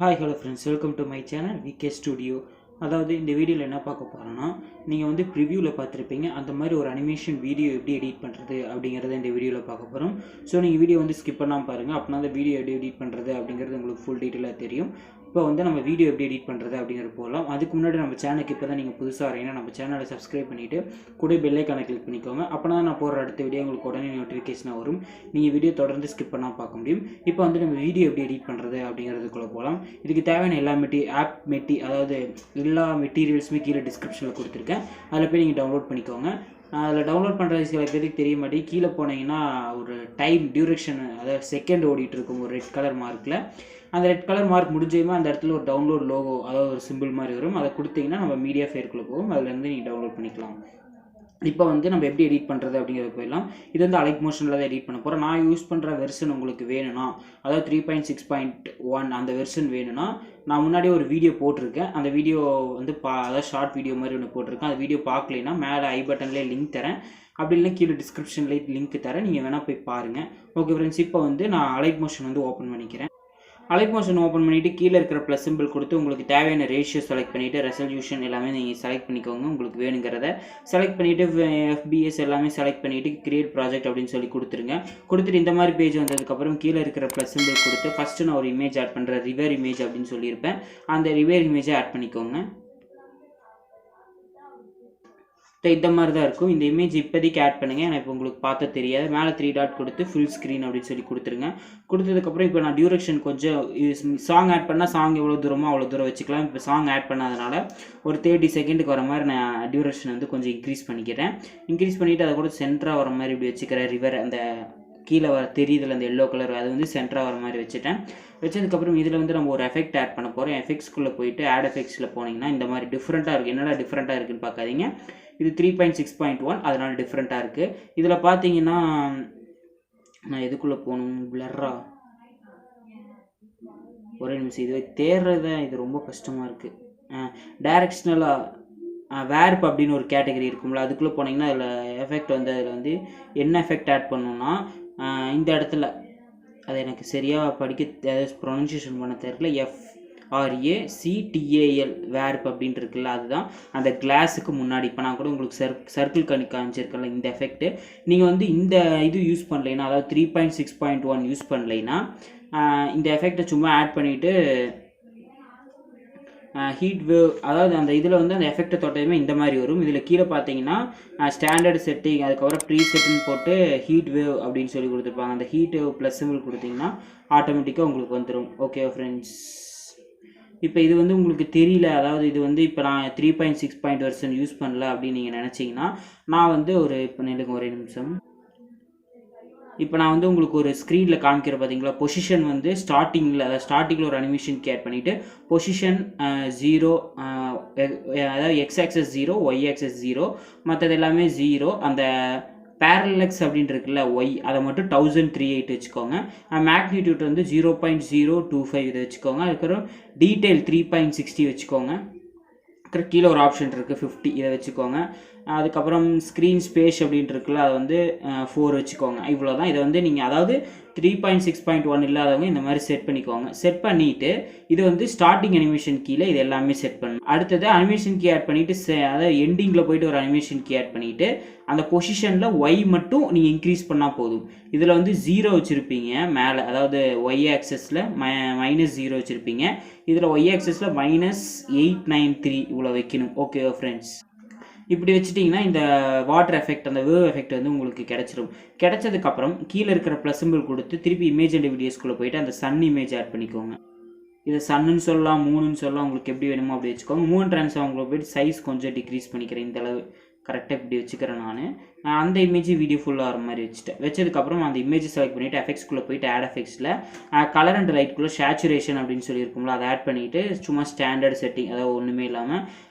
Hi, hello friends, welcome to my channel VK Studio. அதாவது இந்த வீடியோவில் என்ன பார்க்க போகிறோன்னா, நீங்கள் வந்து ப்ரிவியூவில் பார்த்துருப்பீங்க அந்த மாதிரி ஒரு அனிமேஷன் வீடியோ எப்படி எடிட் பண்ணுறது அப்படிங்கிறத இந்த வீடியோவில் பார்க்க போகிறோம். ஸோ நீங்கள் வீடியோ வந்து ஸ்கிப் பண்ணாமல் பாருங்கள், அப்படின்னா அந்த வீடியோ எப்படி எடிட் பண்ணுறது அப்படிங்கிறது உங்களுக்கு ஃபுல் டீட்டெயிலாக தெரியும். இப்போ வந்து நம்ம வீடியோ எப்படி எடிட் பண்ணுறது அப்படிங்கிறது போகலாம். அதுக்கு முன்னாடி நம்ம சேனலுக்கு இப்போ தான் நீங்கள் புதுசாக வரீங்கன்னா நம்ம சேனலை சப்ஸ்கிரைப் பண்ணிவிட்டு கூட பெல் ஐகானை கிளிக் பண்ணிக்கோங்க. அப்போனா நான் போடுற அடுத்த வீடியோ உங்களுக்கு உடனே நோட்டிஃபிகேஷனாக வரும். நீங்கள் வீடியோ தொடர்ந்து ஸ்கிப் பண்ணால் பார்க்க முடியும். இப்போ வந்து நம்ம வீடியோ எப்படி எடிட் பண்ணுறது அப்படிங்கிறதுக்குள்ளே போகலாம். இதுக்கு தேவையான எல்லா அதாவது எல்லா மெட்டீரியல்ஸுமே கீழே டிஸ்கிரிப்ஷனில் கொடுத்துருக்கேன். அதில் போய் நீங்கள் டவுன்லோட் பண்ணிக்கோங்க. அதில் டவுன்லோட் பண்ணுறது சில பேருக்கு தெரிய மாட்டேங்குது. கீழே போனீங்கன்னா ஒரு டியூரேஷன், அதாவது செகண்ட் ஓடிட்டு இருக்கும் ஒரு ரெட் கலர் மார்க்கில். அந்த ரெட் கலர் மார்க் முடிஞ்சதுமே அந்த இடத்துல ஒரு டவுன்லோட் லோகோ, அதாவது ஒரு சிம்பிள் மாதிரி வரும். அதை கொடுத்தீங்கன்னா நம்ம மீடியா ஃபைலுக்குள்ளே போகும். அதுலேருந்து நீங்கள் டவுன்லோட் பண்ணிக்கலாம். இப்போ வந்து நம்ம எப்படி எடிட் பண்ணுறது அப்படிங்கிறது போயிடலாம். இது வந்து அலைட் மோஷனில் தான் எடிட் பண்ண போகிறோம். நான் யூஸ் பண்ணுற வெர்ஷன் உங்களுக்கு வேணும்னா, அதாவது 3.6.1 அந்த வெர்ஷன் வேணும்னா, நான் முன்னாடியே ஒரு வீடியோ போட்டிருக்கேன். அந்த வீடியோ வந்து அதாவது ஷார்ட் வீடியோ மாதிரி ஒன்று போட்டிருக்கேன். அந்த வீடியோ பார்க்கலைன்னா மேலே ஐ பட்டன்லேயே லிங்க் தரேன், அப்படி இல்லைனா கீழே டிஸ்கிரிப்ஷன்லேயே லிங்க் தரேன், நீங்கள் வேணால் போய் பாருங்கள். ஓகே ஃப்ரெண்ட்ஸ், இப்போ வந்து நான் அலைட் மோஷன் வந்து ஓப்பன் பண்ணிக்கிறேன். அலைட் மோஷன் ஓப்பன் பண்ணிவிட்டு கீழே இருக்கிற ப்ளஸ் சிம்பிள் கொடுத்து உங்களுக்கு தேவையான ரேஷியோ செலக்ட் பண்ணிவிட்டு ரெசல்யூஷன் எல்லாமே நீங்கள் செலக்ட் பண்ணிக்கோங்க. உங்களுக்கு வேணுங்கிறத செலக்ட் பண்ணிவிட்டு FBS எல்லாமே செலக்ட் பண்ணிவிட்டு கிரியேட் ப்ராஜெக்ட் அப்படின்னு சொல்லி கொடுத்துருங்க. கொடுத்துட்டு இந்த மாதிரி பேஜ் வந்ததுக்கப்புறம் கீழே இருக்கிற ப்ளஸ் சிம்பிள் கொடுத்து ஃபஸ்ட்டு நான் ஒரு இமேஜ் ஆட் பண்ணுறேன், ரிவர் இமேஜ் அப்படின்னு சொல்லியிருப்பேன். அந்த ரிவர் இமேஜை ஆட் பண்ணிக்கோங்க. இந்த மாதிரி தான் இருக்கும். இந்த இமேஜ் இப்போதைக்கு ஆட் பண்ணுங்கள், எனக்கு இப்போ உங்களுக்கு பார்த்த தெரியாது. மேலே 3 டாட் கொடுத்து ஃபுல் ஸ்க்ரீன் அப்படின்னு சொல்லி கொடுத்துருங்க. கொடுத்ததுக்கப்புறம் இப்போ நான் டியூரேஷன் கொஞ்சம் சாங் ஆட் பண்ணால் சாங் எவ்வளோ தூரமோ அவ்வளோ தூரம் வச்சுக்கலாம். இப்போ சாங் ஆட் பண்ணாதனால ஒரு 30 செகண்டுக்கு வர மாதிரி நான் டியூரேஷன் வந்து கொஞ்சம் இன்க்ரீஸ் பண்ணிக்கிறேன். இன்க்ரீஸ் பண்ணிவிட்டு அதை கூட சென்டராக வர மாதிரி இப்படி வச்சுக்கிறேன். ரிவர் அந்த கீழே வர தெரியுதில்ல அந்த எல்லோ கலர், அது வந்து சென்டராக வர மாதிரி வச்சுட்டேன். வச்சதுக்கப்புறம் இதில் வந்து நம்ம ஒரு எஃபெக்ட் ஆட் பண்ண போகிறோம். எஃபெக்ட்ஸ்குள்ளே போயிட்டு ஆட் எஃபெக்ட்ஸில் போனீங்கன்னா இந்த மாதிரி டிஃப்ரெண்ட்டாக இருக்குது. என்னடா டிஃப்ரெண்ட்டாக இருக்குன்னு பார்க்காதீங்க, இது 3.6.1 அதனால் டிஃப்ரெண்ட்டாக இருக்குது. இதில் பார்த்தீங்கன்னா நான் எதுக்குள்ளே போகணும், பிளர்ரா ஒரே நிமிஷம், இது தேடுறத இது ரொம்ப கஷ்டமாக இருக்குது. டைரக்ஷனலாக வேர்ப் அப்படின்னு ஒரு கேட்டகரி இருக்கும்ல, அதுக்குள்ளே போனீங்கன்னா அதில் எஃபெக்ட் வந்து அதில் வந்து என்ன எஃபெக்ட் ஆட் பண்ணணும்னா இந்த இடத்துல அது எனக்கு சரியாக படிக்க ப்ரொனன்சியேஷன் பண்ண தெரியல, FRACTAL வேர்ப் அப்படின்ட்டு இருக்குல்ல, அதுதான் அந்த கிளாஸுக்கு முன்னாடி. இப்போ நான் கூட உங்களுக்கு சர்க்கிள் கணி காமிச்சிருக்கல இந்த எஃபெக்ட்டு. நீங்கள் வந்து இந்த இது யூஸ் பண்ணலைன்னா, அதாவது 3.6.1 யூஸ் பண்ணலைன்னா இந்த எஃபெக்டை சும்மா ஆட் பண்ணிவிட்டு ஹீட் வேவ், அதாவது அந்த இதில் வந்து அந்த எஃபெக்டை தொட்டதுமே இந்த மாதிரி வரும். இதில் கீழே பார்த்தீங்கன்னா ஸ்டாண்டர்ட் செட்டிங், அதுக்கப்புறம் ப்ரீ செட்டுன்னு போட்டு ஹீட் வேவ் அப்படின்னு சொல்லி கொடுத்துருப்பாங்க. அந்த ஹீட் வேவ் ப்ளஸ் சிம்பிள் கொடுத்தீங்கன்னா ஆட்டோமேட்டிக்காக உங்களுக்கு வந்துடும். ஓகே ஃப்ரெண்ட்ஸ், இப்போ இது வந்து உங்களுக்கு தெரியல, அதாவது இது வந்து இப்போ நான் 3.6 வெர்ஷன் யூஸ் பண்ணல அப்படின்னு நீங்கள் நினச்சிங்கன்னா, நான் வந்து இப்போ நிலுங்க ஒரே நிமிஷம், இப்போ நான் வந்து உங்களுக்கு ஒரு ஸ்க்ரீனில் காமிக்கிற பார்த்தீங்களா, பொசிஷன் வந்து ஸ்டார்டிங்கில் ஒரு அனிமேஷன் ஆட் பண்ணிவிட்டு பொசிஷன் 0, அதாவது எக்ஸ் ஆக்சஸ் 0, ஒய் ஆக்சஸ் 0, மற்றது எல்லாமே 0. அந்த பேரலெக்ஸ் அப்படின்னு இருக்குல்ல ஒய், அதை மட்டும் 1003.8 வச்சுக்கோங்க. மேக்னிடியூட் வந்து 0.025 இதை வச்சுக்கோங்க. அதுக்கப்புறம் டீட்டெயில் 3.60 வச்சுக்கோங்க. கீழே ஒரு ஆப்ஷன் இருக்குது 50, இதை வச்சுக்கோங்க. அதுக்கப்புறம் ஸ்க்ரீன் ஸ்பேஸ் அப்படின்ட்டு இருக்குல்ல, அதை வந்து 4 வச்சுக்கோங்க. இவ்வளோ தான். இதை வந்து நீங்கள் அதாவது 3.6.1 இல்லாதவங்க இந்த மாதிரி செட் பண்ணிக்கோங்க. செட் பண்ணிவிட்டு இது வந்து ஸ்டார்டிங் அனிமேஷன் கீழே இது எல்லாமே செட் பண்ணணும். அடுத்தது அனிமேஷன் கீ ஆட் பண்ணிவிட்டு அதாவது எண்டிங்கில் போயிட்டு ஒரு அனிமேஷன் கீ ஆட் பண்ணிவிட்டு அந்த பொசிஷனில் ஒய் மட்டும் நீங்கள் இன்க்ரீஸ் பண்ணால் போதும். இதில் வந்து 0 வச்சுருப்பீங்க மேலே, அதாவது ஒய் ஆக்சஸில் -0 வச்சுருப்பீங்க. இதில் ஒய் ஆக்சஸில் -893 இவ்வளோ வைக்கணும். ஓகே ஃப்ரெண்ட்ஸ், இப்படி வச்சுட்டிங்கன்னா இந்த வாட்டர் எஃபெக்ட், அந்த வேவ் எஃபெக்ட் வந்து உங்களுக்கு கிடச்சிரும். கிடச்சதுக்கப்புறம் கீழே இருக்கிற ப்ளஸ் சிம்பிள் கொடுத்து திருப்பி இமேஜ் அண்ட் வீடியோஸ்குள்ளே போயிட்டு அந்த சன் இமேஜ் ஆட் பண்ணிக்கோங்க. இதை சன்னுன்னு சொல்லலாம், மூணுன்னு சொல்லலாம், உங்களுக்கு எப்படி வேணுமோ அப்படி வச்சுக்கோங்க. மூணு ட்ரான்ஸ்ஃபார்முக்குள்ளே போயிட்டு சைஸ் கொஞ்சம் டிக்ரீஸ் பண்ணிக்கிறேன். இந்த அளவு கரெக்டாக இப்படி வச்சுக்கிறேன். நான் அந்த இமேஜ் வீடியோ ஃபுல்லாக வர மாதிரி வச்சதுக்கப்புறம் அந்த இமேஜ் செலக்ட் பண்ணிவிட்டு எஃபெக்ட்ஸ்குள்ளே போயிட்டு ஆட் எஃபெக்ட்ஸில் கலர் அண்ட் லைட்குள்ளே சேச்சுரேஷன் அப்படின்னு சொல்லியிருக்கும்ல, அதை ஆட் பண்ணிவிட்டு சும்மா ஸ்டாண்டர்ட் செட்டிங், அதாவது ஒன்றுமே இல்லாமல்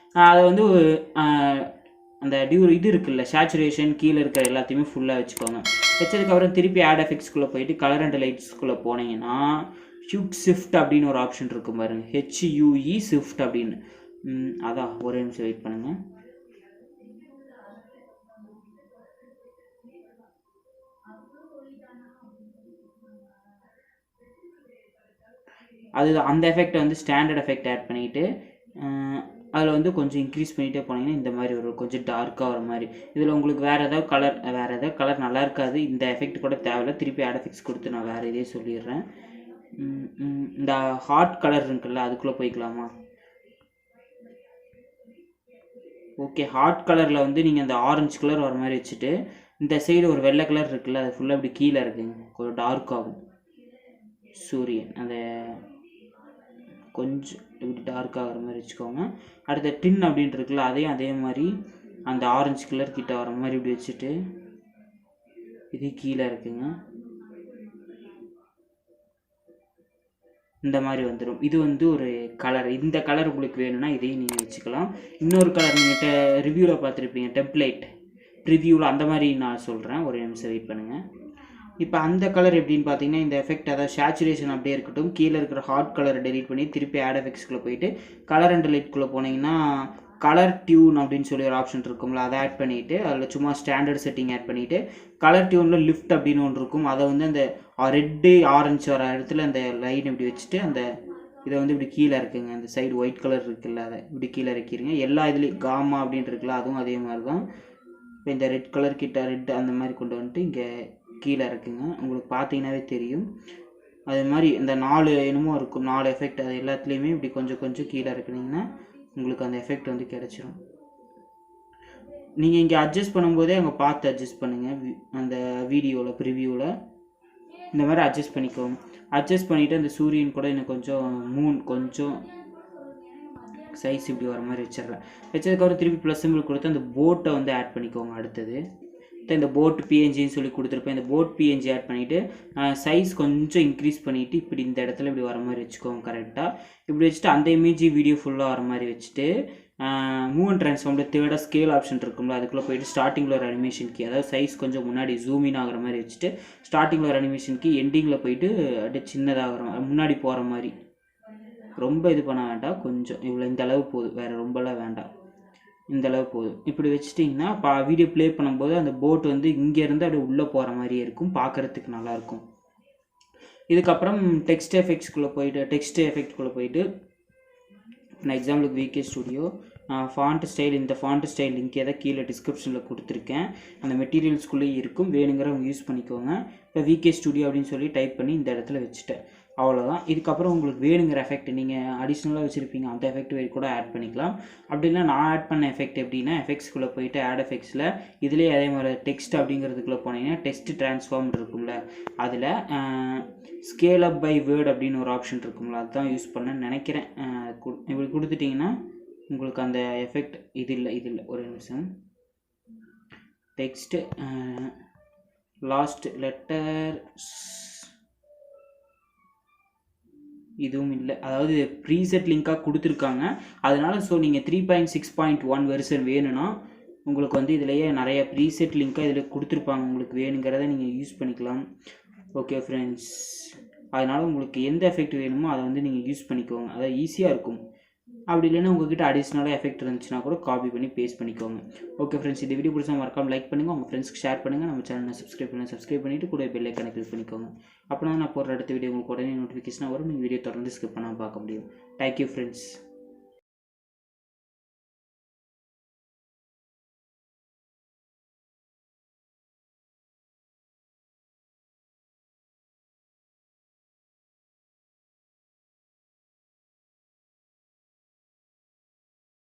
அதை வந்து அந்த இது இருக்குல்ல சேச்சுரேஷன், கீழே இருக்கிற எல்லாத்தையுமே ஃபுல்லாக வச்சுக்கோங்க. வச்சதுக்கப்புறம் திருப்பி ஆட் எஃபெக்ட்ஸ்குள்ளே போயிட்டு கலர் அண்ட் லைட்ஸ்குள்ளே போனீங்கன்னா ஷிஃப்ட் அப்படின்னு ஒரு ஆப்ஷன் இருக்கும் பாருங்க, HUE ஷிஃப்ட் அப்படின்னு. அதான் ஒரே நிமிஷம் வெயிட் பண்ணுங்கள். அது அந்த எஃபெக்டை வந்து ஸ்டாண்டர்ட் எஃபெக்ட் ஆட் பண்ணிவிட்டு அதில் வந்து கொஞ்சம் இன்க்ரீஸ் பண்ணிகிட்டே போனீங்கன்னா இந்த மாதிரி வரும், கொஞ்சம் டார்க்காக வர மாதிரி. இதில் உங்களுக்கு வேறு ஏதாவது கலர் நல்லா இருக்காது, இந்த எஃபெக்ட் கூட தேவையில்ல. திருப்பி ஆட் எஃபெக்ட்ஸ் கொடுத்து நான் வேறு இதே சொல்லிடுறேன். இந்த ஹாட் கலர் இருக்குல்ல, அதுக்குள்ளே போய்க்கலாமா? ஓகே, ஹாட் கலரில் வந்து நீங்கள் அந்த ஆரஞ்சு கலர் வர மாதிரி வச்சுட்டு இந்த சைடு ஒரு வெள்ளை கலர் இருக்குல்ல, அது ஃபுல்லாக இப்படி கீழே இருக்குங்க, கொஞ்சம் டார்க் ஆகும். சூரியன் அந்த கொஞ்சம் இப்படி டார்க் ஆகிற மாதிரி வச்சுக்கோங்க. அடுத்த டின் அப்படின்ட்டு இருக்குல்ல, அதையும் அதே மாதிரி அந்த ஆரஞ்சு கலர் கிட்ட வர மாதிரி இப்படி வச்சுட்டு இது கீழே இருக்குங்க, இந்த மாதிரி வந்துடும். இது வந்து ஒரு கலர். இந்த கலர் உங்களுக்கு வேணும்னா இதையும் நீங்கள் வச்சுக்கலாம். இன்னொரு கலர் நீங்கள் ரிவ்யூவில் பார்த்துருப்பீங்க, டெம்ப்ளேட் ரிவ்யூவில், அந்த மாதிரி நான் சொல்கிறேன். ஒரு நிமிஷம் வெயிட் பண்ணுங்கள். இப்போ அந்த கலர் எப்படின்னு பார்த்தீங்கன்னா, இந்த எஃபெக்ட் அதாவது சேச்சுரேஷன் அப்படியே இருக்கட்டும், கீழே இருக்கிற ஹாட் கலரை டெலீட் பண்ணி திருப்பி ஆட் எஃபெக்ட்ஸ்குள்ளே போயிட்டு கலர் அண்ட் லைட்குள்ளே போனீங்கன்னா கலர் டியூன் அப்படின்னு சொல்லி ஒரு ஆப்ஷன் இருக்கும்ல, அதை ஆட் பண்ணிவிட்டு அதில் சும்மா ஸ்டாண்டர்ட் செட்டிங் ஆட் பண்ணிவிட்டு கலர் டியூனில் லிஃப்ட் அப்படின்னு ஒன்று இருக்கும், அதை வந்து அந்த ரெட்டு ஆரஞ்சு வர இடத்துல அந்த லைன் இப்படி வச்சுட்டு அந்த இதை வந்து இப்படி கீழே இருக்குங்க, அந்த சைடு ஒயிட் கலர் இருக்குல்ல, அதை இப்படி கீழே இறக்கிடுங்க. எல்லா இதுலேயும் காமா அப்படின்னு இருக்குல்ல, அதுவும் அதே மாதிரி தான். இப்போ இந்த ரெட் கலர் கிட்ட ரெட் அந்த மாதிரி கொண்டு வந்துட்டு இங்கே கீழே இருக்குங்க, உங்களுக்கு பார்த்தீங்கன்னாவே தெரியும். அது மாதிரி இந்த 4 என்னமோ இருக்கும், 4 எஃபெக்ட், அது எல்லாத்துலேயுமே இப்படி கொஞ்சம் கொஞ்சம் கீழே இருக்குனீங்கன்னா உங்களுக்கு அந்த எஃபெக்ட் வந்து கிடச்சிரும். நீங்கள் இங்கே அட்ஜஸ்ட் பண்ணும்போதே அங்கே பார்த்து அட்ஜஸ்ட் பண்ணுங்கள். அந்த வீடியோவில் ப்ரிவியூவில் இந்த மாதிரி அட்ஜஸ்ட் பண்ணிக்கோங்க. அட்ஜஸ்ட் பண்ணிவிட்டு அந்த சூரியன் கூட எனக்கு கொஞ்சம் கொஞ்சம் சைஸ் இப்படி வர மாதிரி வச்சிடுறேன். வச்சதுக்கப்புறம் திருப்பி ப்ளஸ் சிம்பிள் கொடுத்து அந்த போட்டை வந்து ஆட் பண்ணிக்கோங்க. அடுத்தது இந்த போட் பிஎன்ஜின்னு சொல்லி கொடுத்துருப்பேன். இந்த போட் பிஎன்ஜி ஆட் பண்ணிவிட்டு சைஸ் கொஞ்சம் இன்க்ரீஸ் பண்ணிவிட்டு இப்படி இந்த இடத்துல இப்படி வர மாதிரி வச்சுக்கோங்க கரெக்டாக. இப்படி வச்சுட்டு அந்த இமேஜ் வீடியோ ஃபுல்லாக வர மாதிரி வச்சுட்டு மூவ் அண்ட் ட்ரான்ஸ்ஃபார்மில் தேர்டாக ஸ்கேல் ஆப்ஷன் இருக்கும்ல, அதுக்குள்ளே போயிட்டு ஸ்டார்டிங்கில் ஒரு அனிமேஷன் கீ, அதாவது சைஸ் கொஞ்சம் முன்னாடி ஜூம் இன் ஆகிற மாதிரி வச்சுட்டு ஸ்டார்டிங்கில் ஒரு அனிமேஷன் கீ, எண்டிங்கில் போயிட்டு அப்படியே சின்னதாகிற முன்னாடி போகிற மாதிரி. ரொம்ப இது பண்ண வேண்டாம், கொஞ்சம் இவ்வளோ இந்த அளவு போதும், வேறு ரொம்பலாம் வேண்டாம், இந்த அளவு போதும். இப்படி வச்சுட்டிங்கன்னா வீடியோ ப்ளே பண்ணும்போது அந்த போட் வந்து இங்கேருந்து அப்படியே உள்ளே போகிற மாதிரியே இருக்கும், பார்க்குறதுக்கு நல்லாயிருக்கும். இதுக்கப்புறம் டெக்ஸ்ட் எஃபெக்ட்ஸ்குள்ளே போயிட்டு நான் எக்ஸாம்பிளுக்கு விகே ஸ்டுடியோ ஃபாண்ட் ஸ்டைல், இந்த ஃபாண்ட் ஸ்டைல் லிங்க் எதாவது கீழே டிஸ்கிரிப்ஷனில் கொடுத்துருக்கேன், அந்த மெட்டீரியல்ஸ்குள்ளேயே இருக்கும், வேணுங்கிறவங்க யூஸ் பண்ணிக்கோங்க. இப்போ விகே ஸ்டுடியோ அப்படின்னு சொல்லி டைப் பண்ணி இந்த இடத்துல வச்சுட்டேன், அவ்வளோதான். இதுக்கப்புறம் உங்களுக்கு வேணுங்கிற எஃபெக்ட் நீங்கள் அடிஷ்னலாக வச்சுருப்பீங்க, அந்த எஃபெக்ட் வேறு கூட ஆட் பண்ணிக்கலாம். அப்படின்னா நான் ஆட் பண்ண எஃபெக்ட் எப்படின்னா, எஃபெக்ட்ஸ்குள்ளே போயிட்டு ஆட் எஃபெக்ட்ஸில் இதுலேயே அதே மாதிரி டெக்ஸ்ட் அப்படிங்கிறதுக்குள்ளே போனீங்கன்னா டெக்ஸ்ட் ட்ரான்ஸ்ஃபார்ம் இருக்கும்ல, அதில் ஸ்கேல் அப் பை வேர்ட் அப்படின்னு ஒரு ஆப்ஷன் இருக்கும்ல, அதுதான் யூஸ் பண்ணேன்னு நினைக்கிறேன். இப்படி கொடுத்துட்டிங்கன்னா உங்களுக்கு அந்த எஃபெக்ட் இது இல்லை ஒரு நிமிஷம். டெக்ஸ்ட் லாஸ்ட் லெட்டர் இதுவும் இல்லை, அதாவது ப்ரீசெட் லிங்காக கொடுத்துருக்காங்க, அதனால் ஸோ நீங்கள் 3.6.1 வெர்ஷன் வேணும்னா உங்களுக்கு வந்து இதிலேயே நிறைய ப்ரீசெட் லிங்காக இதில் கொடுத்துருப்பாங்க, உங்களுக்கு வேணுங்கிறத நீங்கள் யூஸ் பண்ணிக்கலாம். ஓகே ஃப்ரெண்ட்ஸ், அதனால் உங்களுக்கு எந்த எஃபெக்ட் வேணுமோ அதை வந்து நீங்கள் யூஸ் பண்ணிக்கோங்க, அதாவது ஈஸியாக இருக்கும். அப்படி இல்லைன்னா உங்கள்கிட்ட அடிஷ்னலாக எஃபெக்ட் இருந்துச்சுன்னா கூட காப்பி பண்ணி பேஸ்ட் பண்ணிக்கோங்க. ஓகே ஃப்ரெண்ட்ஸ், இந்த வீடியோ பிடிச்சா மறக்காம லைக் பண்ணுங்கள், உங்கள் ஃப்ரெண்ட்ஸ்க்கு ஷேர் பண்ணுங்கள், நம்ம சேனலை சப்ஸ்கிரைப் பண்ணிவிட்டு கூட பெல் ஐக்கானை கிளிக் பண்ணிக்கோங்க. அப்போ நான் போடுற அடுத்த வீடியோ உங்களுக்கு உடனே நோட்டிஃபிகேஷனாக வரும், நீங்கள் வீடியோ தொடர்ந்து ஸ்கிப் பண்ணாமல் பார்க்க முடியும். Thank you friends.